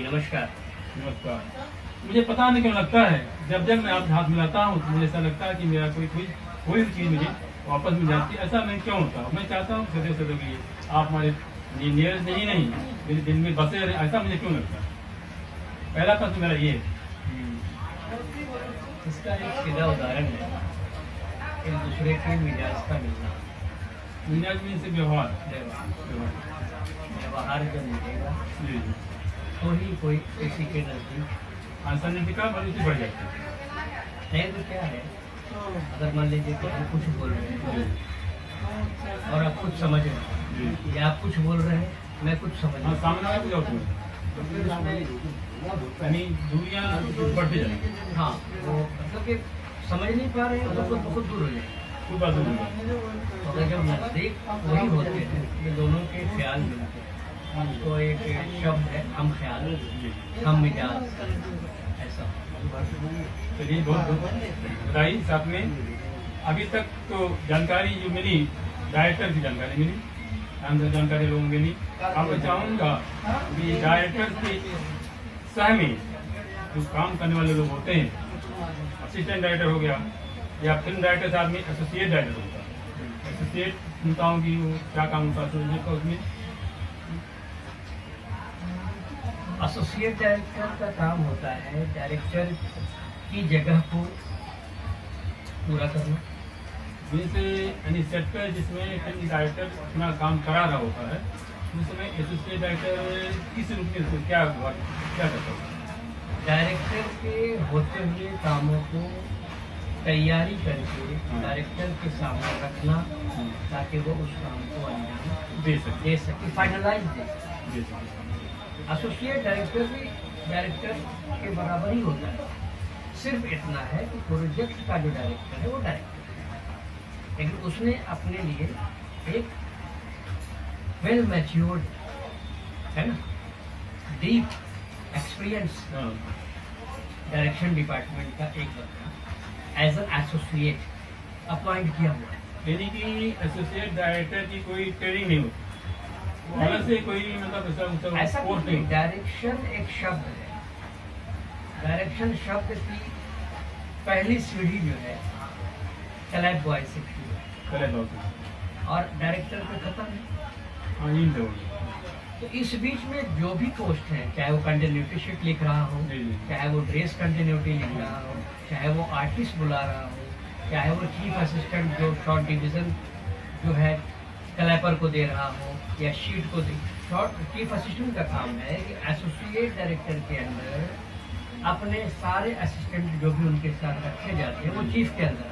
नमस्कार। नमस्कार। मुझे पता नहीं क्यों लगता है जब जब मैं आपसे हाथ मिलाता हूँ तो मुझे ऐसा लगता है कि मेरा कोई कोई भी चीज़ मुझे वापस मिल जाती है। ऐसा मैं क्यों होता हूँ? मैं चाहता हूँ सदैव सदैव के लिए आप हमारे नियर नहीं मेरे दिल में बसे रहे। ऐसा मुझे क्यों लगता है? पहला प्रश्न मेरा ये है। इसका एक सीधा उदाहरण है एक दूसरे के मिजाज का मिलना। मिजाज में से व्यवहार व्यवहार जब मिलेगा जी जी तो ही कोई किसी के नजदीक आसानी का मनुष्य बढ़ जाता है। नहीं तो क्या है, अगर मान लीजिए कि हम कुछ बोल रहे हैं और आप कुछ समझ रहे हैं या आप कुछ बोल रहे हैं मैं कुछ समझ रहा हाँ, हूँ, सामने वाला कुछ और सोच यानी दूरियां बढ़ती जाएंगी। हाँ वो मतलब कि समझ नहीं पा रहे हैं तो बहुत दूर हो जाए। कोई बात नहीं। अगर जब नजदीक वही होते हैं कि दोनों के ख्याल मिलते हैं तो एक शब्द है हम ख्याल, हम मिजाज, ऐसा। चलिए बहुत बताइए। साथ में अभी तक तो जानकारी जो मिली डायरेक्टर की जानकारी मिली, अंदर जानकारी लोगों को मिली। अब मैं चाहूँगा कि डायरेक्टर के सह में जो काम करने वाले लोग होते हैं, असिस्टेंट डायरेक्टर हो गया या फिल्म डायरेक्टर साथ में एसोसिएट डायरेक्टर होता है। एसोसिएट सुनता हूँ कि वो क्या काम होता है एसोसिएट का उसमें। एसोसिएट डायरेक्टर का काम होता है डायरेक्टर की जगह को पूरा करना। जैसे यानी सेट पर जिसमें फिल्म डायरेक्टर अपना काम करा रहा होता है उसमें एसोसिएट डायरेक्टर किस रूप में क्या करता है? डायरेक्टर के होते हुए कामों को तैयारी करके डायरेक्टर के सामने रखना ताकि वो उस काम को अंजाम दे सके, फाइनलाइज दे सके। एसोसिएट डायरेक्टर भी डायरेक्टर के बराबर ही होता है, सिर्फ इतना है कि प्रोजेक्ट का जो डायरेक्टर है वो डायरेक्टर है, लेकिन उसने अपने लिए एक वेल मैच्योर्ड है ना डीप एक्सपीरियंस डायरेक्शन डिपार्टमेंट का एक बंदा एज एन एसोसिएट अपॉइंट किया हुआ है। यानी कि एसोसिएट डायरेक्टर की कोई ट्रेनिंग नहीं होती अलग से कोई मतलब ऐसा कुछ नहीं। डायरेक्शन एक शब्द है, डायरेक्शन शब्द की पहली सीढ़ी जो है क्लैप बॉय से शुरू है और डायरेक्टर पे खत्म है। तो इस बीच में जो भी पोस्ट है, चाहे वो कंटिन्यूटी शीट लिख रहा हो, चाहे वो ड्रेस कंटिन्यूटी लिख रहा हो, चाहे वो आर्टिस्ट बुला रहा हो, चाहे वो चीफ असिस्टेंट जो शॉर्ट डिवीजन जो है क्लैपर को दे रहा हो या शीट को दे, शॉर्ट चीफ असिस्टेंट का काम है कि एसोसिएट डायरेक्टर के अंदर अपने सारे असिस्टेंट जो भी उनके साथ रखे जाते हैं वो चीफ के अंदर,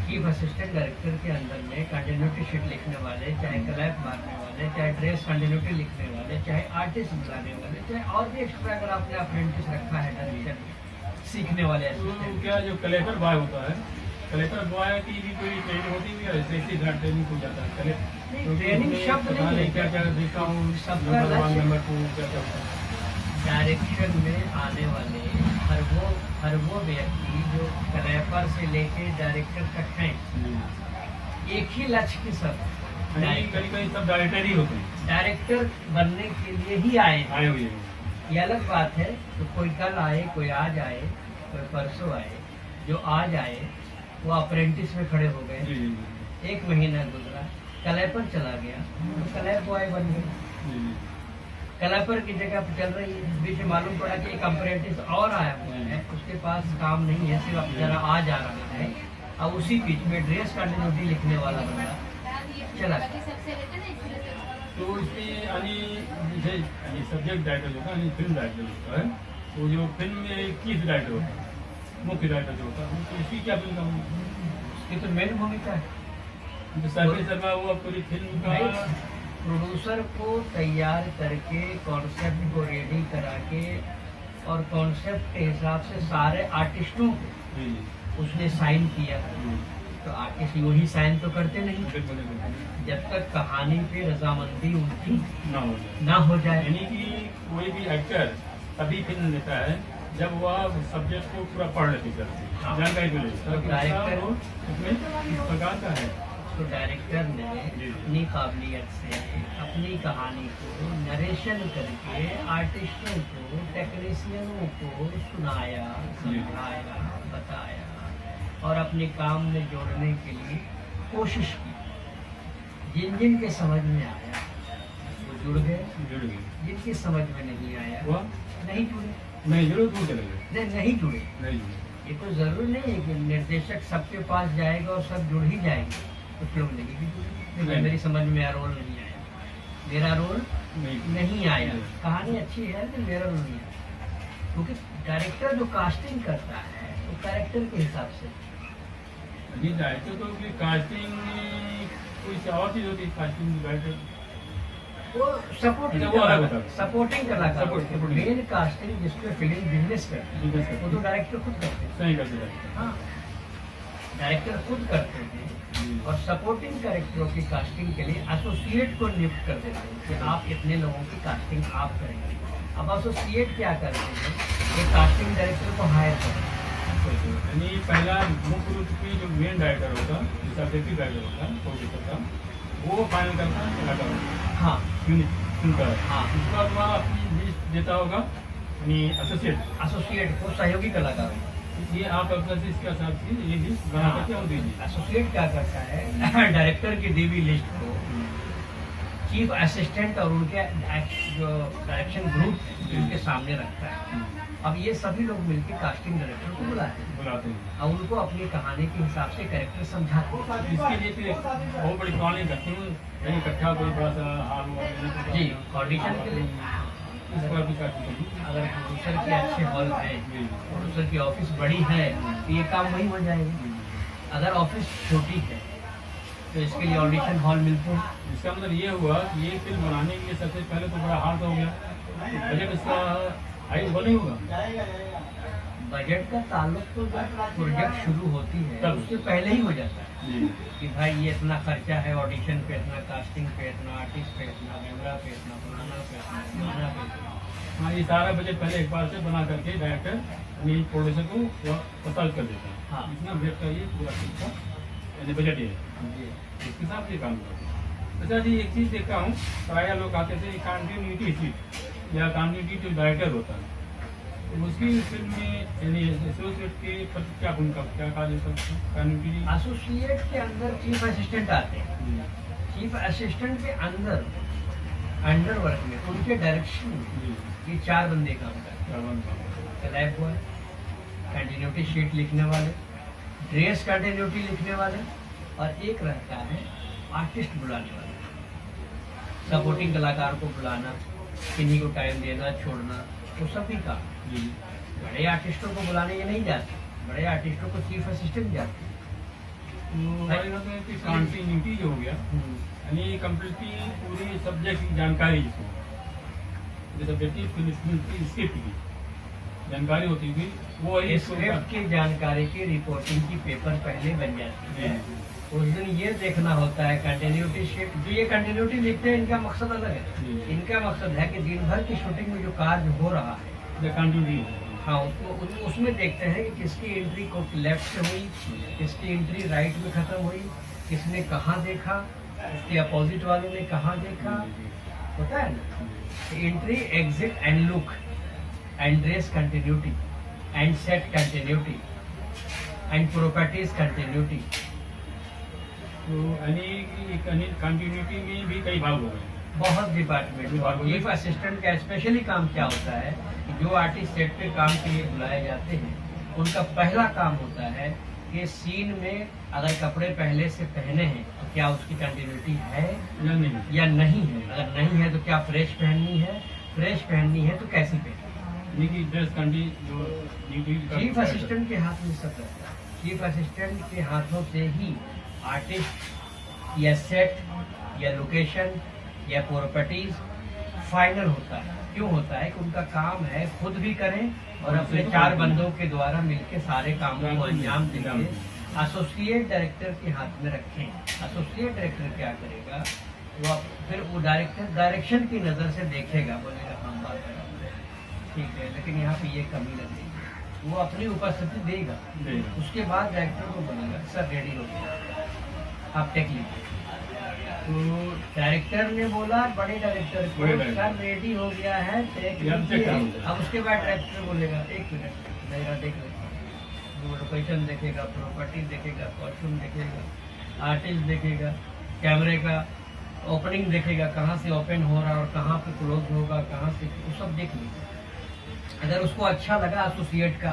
चीफ असिस्टेंट डायरेक्टर के अंदर में कंटिन्यूटी शीट लिखने वाले, चाहे क्लैप मारने वाले, चाहे ड्रेस कंटिन्यूटी लिखने वाले, चाहे आर्टिस्ट बुलाने वाले, चाहे और भी एक्स्ट्रा अगर आपने अप्रेंटिस रखा है डायरेक्शन सीखने वाले असिस्टेंट। क्या जो कलेक्टर बॉय होता है, कलेक्टर बॉय की भी कोई ट्रेनिंग होती है या ऐसे ही ट्रेनिंग हो जाता है? ट्रेनिंग शब्द नहीं है, क्या क्या देखता हूँ सबका नंबर 2 क्या डायरेक्शन में आने वाले हर वो व्यक्ति जो क्लैपर से लेके डायरेक्टर तक हैं, एक ही लक्ष्य के सब कहीं सब डायरेक्टर ही होते हैं, डायरेक्टर बनने के लिए ही आए हुए हैं। ये अलग बात है। तो कोई कल आए, कोई आज आए, कोई परसों आए, जो आज आए वो अप्रेंटिस में खड़े हो गए, एक महीना गुजरा, क्लैपर चला गया तो क्लैप बॉय बन गए, क्लैपर की जगह पर चल रही है। बीच में मालूम पड़ा कि एक अप्रेंटिस और आया हुआ है, उसके पास काम नहीं है, सिर्फ जरा आ जा रहा है। अब उसी बीच में ड्रेस कंटिन्यूटी लिखने वाला बंदा चला गया। तो इसमें यानी सब्जेक्ट डायरेक्टर होता है, फिल्म डायरेक्टर होता है, वो जो फिल्म में किस डायरेक्टर होता है, मुख्य डायरेक्टर जो होता है, तो इसकी क्या भूमिका है? उसकी तो मेन भूमिका है। जो सर्वे शर्मा हुआ पूरी फिल्म का प्रोड्यूसर को तैयार करके कॉन्सेप्ट को रेडी करा के और कॉन्सेप्ट के हिसाब से सारे आर्टिस्टों को उसने साइन किया। तो आर्टिस्ट वही साइन तो करते नहीं जब तक कहानी पे रजामंदी उनकी ना हो जाए। यानी कि कोई भी एक्टर तभी फिल्म लेता है जब वह सब्जेक्ट को पूरा पढ़ लेती जानकारी मिले। डायरेक्टर उसमें इस प्रकार का है तो डायरेक्टर ने अपनी काबिलियत से अपनी कहानी को नरेशन करके आर्टिस्टों को, टेक्नीशियनों को सुनाया, समझाया, बताया और अपने काम में जोड़ने के लिए कोशिश की। जिन जिन के समझ में आया वो जुड़ गए, जिनके समझ में नहीं आया वो नहीं जुड़े। नहीं जुड़े, नहीं जुड़े। ये तो जरूरी नहीं है कि निर्देशक सबके पास जाएगा और सब जुड़ ही जाएंगे, कुछ लोग नहीं भी जुड़े। मेरी समझ में रोल नहीं आया, मेरा रोल नहीं आया, कहानी अच्छी है लेकिन मेरा रोल नहीं आया। क्योंकि डायरेक्टर जो कास्टिंग करता है वो कैरेक्टर के हिसाब से, ये डायरेक्टर तो कास्टिंग कोई और चीज होती है। कास्टिंग डायरेक्टर वो सपोर्टिंग कलाकार, मेन कास्टिंग जिसपे फिल्म बिजनेस करते हैं वो तो डायरेक्टर खुद करते हैं। सही करते हैं, हाँ, डायरेक्टर खुद करते हैं और सपोर्टिंग कैरेक्टरों की कास्टिंग के लिए एसोसिएट को नियुक्त कर देते हैं कि आप इतने लोगों की कास्टिंग आप करेंगे। अब एसोसिएट क्या करते हैं, ये कास्टिंग डायरेक्टर को हायर करते हैं। यानी पहला मुख्य रूप में जो मेन डायरेक्टर होता है, सब्जेक्टिव डायरेक्टर होता है, प्रोड्यूसर का, वो फाइनल करता है कलाकार। हाँ, सुनता है। हाँ, उसके बाद वहाँ अपनी लिस्ट देता होगा यानी एसोसिएट को, सहयोगी कलाकार। ये आप अपना इसके हिसाब से ये लिस्ट बना करके हम दीजिए। एसोसिएट क्या करता है, डायरेक्टर की दी हुई लिस्ट को चीफ असिस्टेंट और उनके जो डायरेक्शन ग्रुप है उनके सामने रखता है। अब ये सभी लोग मिलकर कास्टिंग डायरेक्टर को बुलाते हैं और उनको अपनी कहानी के हिसाब से कैरेक्टर समझाते हैं। इसके लिए फिर बहुत बड़ी प्लानिंग करते हैं, इकट्ठा कोई बड़ा सा हाल जी ऑडिशन के लिए। इस पर भी कास्टिंग अगर प्रोड्यूसर के अच्छे हॉल है, प्रोड्यूसर की ऑफिस बड़ी है तो ये काम वही हो जाएगा। अगर ऑफिस छोटी है तो इसके लिए ऑडिशन हॉल मिलते हैं। इसका मतलब ये हुआ कि ये फिल्म बनाने के लिए सबसे पहले तो बड़ा हार्ड हो गया, बजट इसका हाई नहीं होगा। बजट का ताल्लुक तो जब प्रोजेक्ट शुरू होती है तब उससे पहले ही हो जाता है कि भाई ये इतना खर्चा है, ऑडिशन पे इतना, कास्टिंग पे इतना, आर्टिस्ट पे इतना, कैमरा पे इतना, फलाना पे इतना, फलाना पे इतना। हाँ, ये सारा बजट पहले एक बार से बना करके डायरेक्टर अपनी प्रोड्यूसर को पता कर देता है। हाँ, इतना बजट का ये पूरा खर्चा यानी बजट ये इसके हिसाब से काम करते हैं। अच्छा जी, एक चीज़ देखता हूँ, प्रायः लोग आते थे कंटिन्यूटी सीट या कंटिन्यूटी जो डायरेक्टर होता है तो उसकी फिल्म में यानी एसोसिएट के प्रति क्या भूमिका, क्या कार्य कंटिन्यूटी? एसोसिएट के अंदर चीफ असिस्टेंट आते हैं। चीफ असिस्टेंट के अंडर वर्क में उनके डायरेक्शन में ये 4 बंदे काम करते हैं। लैब बॉय, कंटिन्यूटी शीट लिखने वाले, ड्रेस कंटिन्यूटी लिखने वाले और एक रहता है आर्टिस्ट बुलाने वाला, सपोर्टिंग कलाकार को बुलाना, किन्हीं को टाइम देना, छोड़ना, वो सभी काम। बड़े आर्टिस्टों को बुलाने ये नहीं जाते, बड़े आर्टिस्टों को चीफ असिस्टेंट जाते हैं। कंटिन्यूटी जो हो गया यानी कम्प्लीटली पूरी सब्जेक्ट की जानकारी, जिसको स्क्रिप्ट की जानकारी होती थी वो स्क्रिप्ट की जानकारी की रिपोर्टिंग की पेपर पहले बन जाती है। उस दिन ये देखना होता है कंटिन्यूटी शीट, जो ये कंटिन्यूटी लिखते हैं इनका मकसद अलग है। इनका मकसद है कि दिन भर की शूटिंग में जो कार्य हो रहा है हाँ, उसमें देखते हैं कि किसकी एंट्री को लेफ्ट से हुई, किसकी एंट्री राइट में खत्म हुई, किसने कहाँ देखा, इसके अपोजिट वालों ने कहाँ देखा, होता है ना। Entry, exit and look and dress continuity and set continuity and properties continuity. तो यानी कंटिन्यूटी में भी कई भाग हो गए, बहुत डिपार्टमेंट। चीफ असिस्टेंट का स्पेशली काम क्या होता है कि जो आर्टिस्ट सेट पे काम के लिए बुलाए जाते हैं उनका पहला काम होता है कि सीन में अगर कपड़े पहले से पहने हैं तो क्या उसकी कंटिन्यूटी है या नहीं है। अगर नहीं है तो क्या फ्रेश पहननी है, फ्रेश पहननी है तो कैसी पहननी। चीफ असिस्टेंट के हाथ में सब रहता है। चीफ असिस्टेंट के हाथों से ही आर्टिस्ट या सेट या लोकेशन या प्रॉपर्टीज फाइनल होता है। क्यों होता है कि उनका काम है खुद भी करें और अपने 4 बंदों के द्वारा मिलकर सारे कामों को अंजाम देंगे। एसोसिएट डायरेक्टर के हाथ में रखें। एसोसिएट डायरेक्टर क्या करेगा, वो फिर वो डायरेक्टर डायरेक्शन की नज़र से देखेगा, बोलेगा हम बात करेंगे ठीक है लेकिन यहाँ पे ये कमी लगेगी, वो अपनी उपस्थिति देगा। उसके बाद डायरेक्टर को बोलेगा सर रेडी हो गया, आप टेक लीजिए। तो डायरेक्टर ने बोला, बड़े डायरेक्टर को, सर रेडी हो गया है, टेक लीजिए। अब उसके बाद डायरेक्टर बोलेगा, एक मिनट मेरा देख लेता हूँ। वो लोकेशन देखेगा, प्रॉपर्टी देखेगा, कॉस्ट्यूम देखेगा, आर्टिस्ट देखेगा, कैमरे का ओपनिंग देखेगा, कहाँ से ओपन हो रहा है और कहाँ पे क्लोज होगा, कहाँ से, वो सब देख लीजिए। अगर उसको अच्छा लगा एसोसिएट का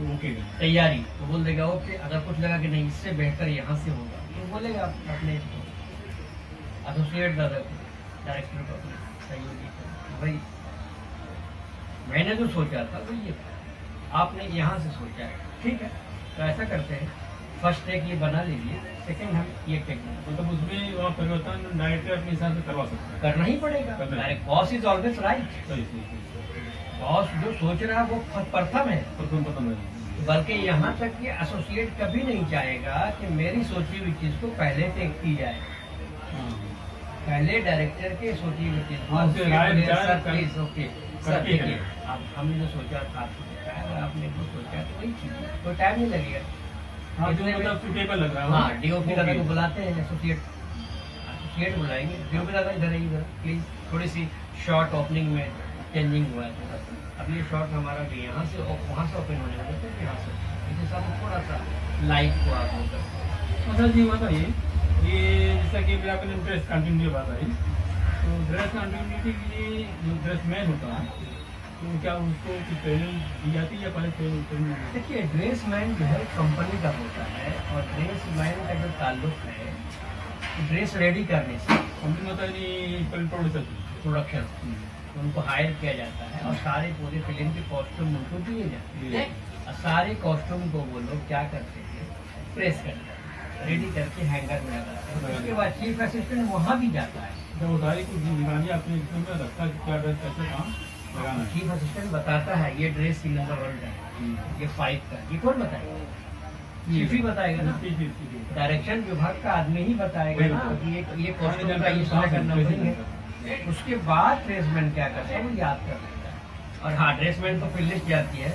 ओके तैयारी तो बोल देगा ओके। अगर कुछ लगा कि नहीं इससे बेहतर यहाँ से होगा तो बोलेगा अपने एसोसिएट डायरेक्टर को, अपने सहयोगी को, भाई मैंने जो सोचा था वो ये था, आपने यहाँ से सोचा है, ठीक है। तो ऐसा करते हैं, फर्स्ट टेक ये बना लीजिए, सेकंड हम ये टेक मतलब उसमें वहाँ परिवर्तन डायरेक्टर अपने हिसाब से करवा सकते हैं, करना ही पड़ेगा। Direct boss is always right. Boss जो सोच रहा है वो प्रथम है, प्रथम है। बल्कि यहाँ तक कि एसोसिएट कभी नहीं चाहेगा कि मेरी सोची हुई चीज को पहले टेक की जाए, पहले डायरेक्टर के सोची हुई चीज को प्लीज ओके सर देखिए, अब हमने जो सोचा था आपने जो सोचा तो वही चीज, कोई टाइम नहीं लगेगा। हाँ, जो मतलब सुटेबल लग रहा है। हाँ, डीओपी दादा को बुलाते हैं, एसोसिएट बुलाएंगे, डीओपी दादा इधर है, इधर प्लीज थोड़ी सी शॉर्ट ओपनिंग में चेंजिंग हुआ है थोड़ा सा। अब ये शॉर्ट हमारा भी यहाँ से वहाँ से ओपन होने लगा, तो यहाँ से इसे सब थोड़ा सा लाइट को आप हो सकते। अच्छा जी बताइए, ये जैसा कि अभी आपने ड्रेस कंटिन्यू बात आई, तो ड्रेस कंटिन्यूटी के लिए जो ड्रेस मैन होता है तो क्या उसको कुछ ट्रेनिंग दी जाती है या पहले ट्रेनिंग? देखिए ड्रेस मैन जो है कंपनी का होता है, और ड्रेस मैन का जो ताल्लुक है ड्रेस रेडी करने से, कंपनी मतलब प्रोडक्शन, उनको हायर किया जाता है और सारे पूरे फिल्म के कॉस्ट्यूम उनको दिए जाते हैं, और सारे कॉस्ट्यूम को वो लोग क्या करते हैं, प्रेस करते हैं, रेडी करके हैंगर में लगाते हैं। उसके बाद चीफ असिस्टेंट वहाँ भी जाता है, जब वो सारी कुछ निगरानी अपने इसमें रखता है क्या ड्रेस कैसे कहाँ लगाना है। चीफ असिस्टेंट बताता है ये ड्रेस सीन नंबर 1 का है, ये 5 का, ये कौन बताएगा? चीफ ही बताएगा ना, डायरेक्शन विभाग का आदमी ही बताएगा ना कि ये कॉस्ट्यूम का ये सारा करना पड़ेगा। उसके बाद ड्रेसमैन क्या करता है वो याद कर लेता है। और हाँ, ड्रेसमैन को फिर लिस्ट जाती है,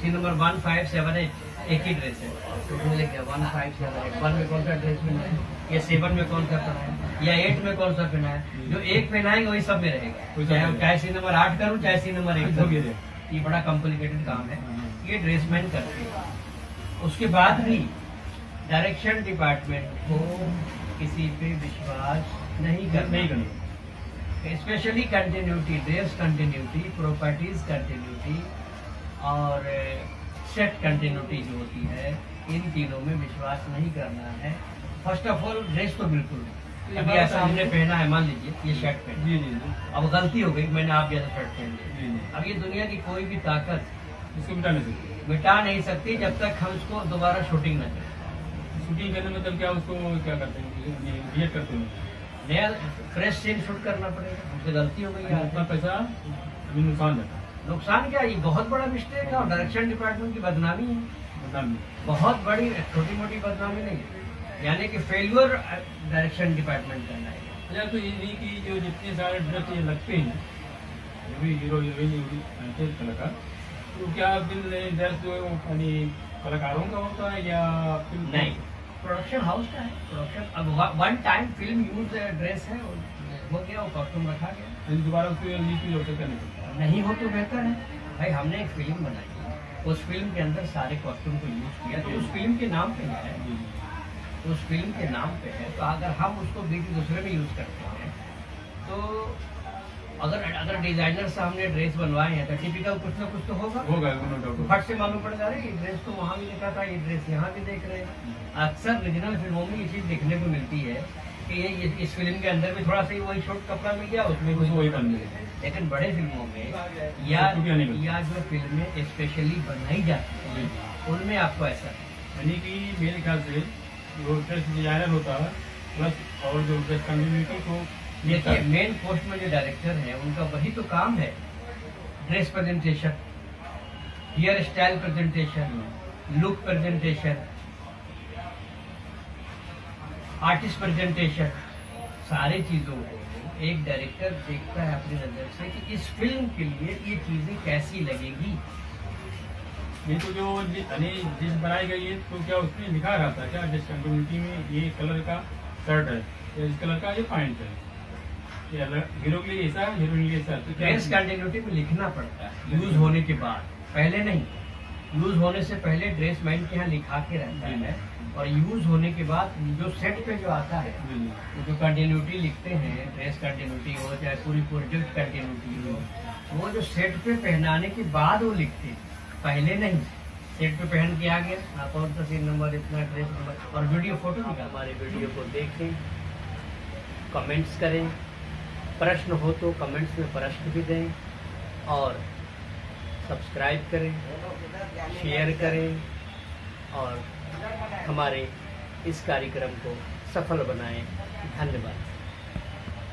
सीन नंबर 1, 5, 7, 8 एक ही ड्रेस है, तो उसमें लिख दिया 1, 5, 7, 8, 1 में कौन सा ड्रेस पहना है, या 7 में कौन सा पहना है, या 8 में कौन सा पहना है। जो एक पहनाएंगे वही सब में रहेगा, चाहे सीन नंबर 8 करूँ चाहे सीन नंबर 1 करूँ। ये बड़ा कॉम्प्लिकेटेड काम है, ये ड्रेसमैन करते हैं। उसके बाद भी डायरेक्शन डिपार्टमेंट को किसी पे विश्वास नहीं करना, specially continuity, dress continuity, properties continuity और सेट कंटिन्यूटी जो होती है, इन तीनों में विश्वास नहीं करना है। फर्स्ट ऑफ ऑल ड्रेस तो बिल्कुल नहीं। अभी ऐसा हमने पहना है, मान लीजिए ये शर्ट पहना, अब गलती हो गई, मैंने आप जैसा शर्ट पहन लिया। अब ये दुनिया की कोई भी ताकत इसको मिटा नहीं सकती जब तक हम इसको दोबारा शूटिंग न करें। शूटिंग करने में मतलब क्या उसको क्या करते हैं, रिएक्ट करते हैं, नया फ्रेश सीन शूट करना पड़ेगा। हमसे गलती हो गई है, उतना पैसा अभी नुकसान जाता है। नुकसान क्या, ये बहुत बड़ा मिस्टेक है और डायरेक्शन डिपार्टमेंट की बदनामी है, बहुत बड़ी, छोटी मोटी बदनामी नहीं है, यानी कि फेल्यूर डायरेक्शन डिपार्टमेंट करना है। अच्छा, तो ये कि जो जितने सारे ड्रेस ये लगते हैं, जो भी हीरो हीरोइन कलाकार, तो क्या ड्रेस जो है वो कलाकारों का होता है या नहीं, प्रोडक्शन हाउस का है। प्रोडक्शन अब 1 टाइम फिल्म यूज ड्रेस है, हो गया, वो कॉस्ट्यूम रखा गया, दोबारा उसको यूज हो सकता नहीं हो तो बेहतर है। भाई हमने एक फिल्म बनाई, उस फिल्म के अंदर सारे कॉस्ट्यूम को यूज किया, तो उस फिल्म के नाम पे है, उस फिल्म के नाम पे है, तो अगर हम उसको बीच दूसरे में यूज करते हैं तो अगर डिजाइनर से हमने ड्रेस बनवाए हैं तो टिपिकल कुछ ना कुछ तो होगा, फट से मालूम पड़ जा रहा है ये ड्रेस तो वहाँ भी देखा था, ये ड्रेस यहाँ भी देख रहे हैं। अक्सर रीजनल फिल्मों में ये चीज़ देखने को मिलती है कि ये इस फिल्म के अंदर भी थोड़ा सा वही शॉर्ट कपड़ा मिल गया, उसमें भी वही बन गया। लेकिन बड़े फिल्मों में या जो फिल्में स्पेशली बनाई जाती हैं उनमें आपको ऐसा, यानी कि मेरे ख्याल से जो ड्रेस डिजाइनर होता है प्लस और जो ड्रेस कंटिन्यूटी को, देखिए मेन पोस्ट में जो डायरेक्टर है उनका वही तो काम है, dress presentation, hair style presentation, look presentation, artist presentation, सारी चीज़ों को एक डायरेक्टर देखता है अपनी नज़र से कि इस फिल्म के लिए ये चीज़ें कैसी लगेगी। ये तो जो डिश बनाई गई है तो क्या उसमें लिखा रहता है क्या डिस्कंटिन्यूटी में ये कलर का शर्ट है, ये इस कलर का, ये पैंट है, ये अलग हीरो के लिए ऐसा, हीरोइन के लिए ऐसा। तो क्या ड्रेस कंटिन्यूटी में लिखना पड़ता है यूज होने के बाद, पहले नहीं। यूज होने से पहले ड्रेस मैन के यहाँ लिखा के रहता है, और यूज होने के बाद जो सेट पे जो आता है वो जो कंटिन्यूटी लिखते हैं, ड्रेस कंटिन्यूटी हो चाहे पूरी प्रोजेक्ट कंटिन्यूटी हो, वो जो सेट पे पहनाने के बाद वो लिखते हैं, पहले नहीं। सेट पे पहन के आ गया, हाँ कौन सा सीन नंबर, इतना ड्रेस नंबर, और वीडियो फोटो निकाल। हमारे वीडियो को देखें, कमेंट्स करें, प्रश्न हो तो कमेंट्स में प्रश्न भी दें, और सब्सक्राइब करें, शेयर करें, और हमारे इस कार्यक्रम को सफल बनाएं। धन्यवाद।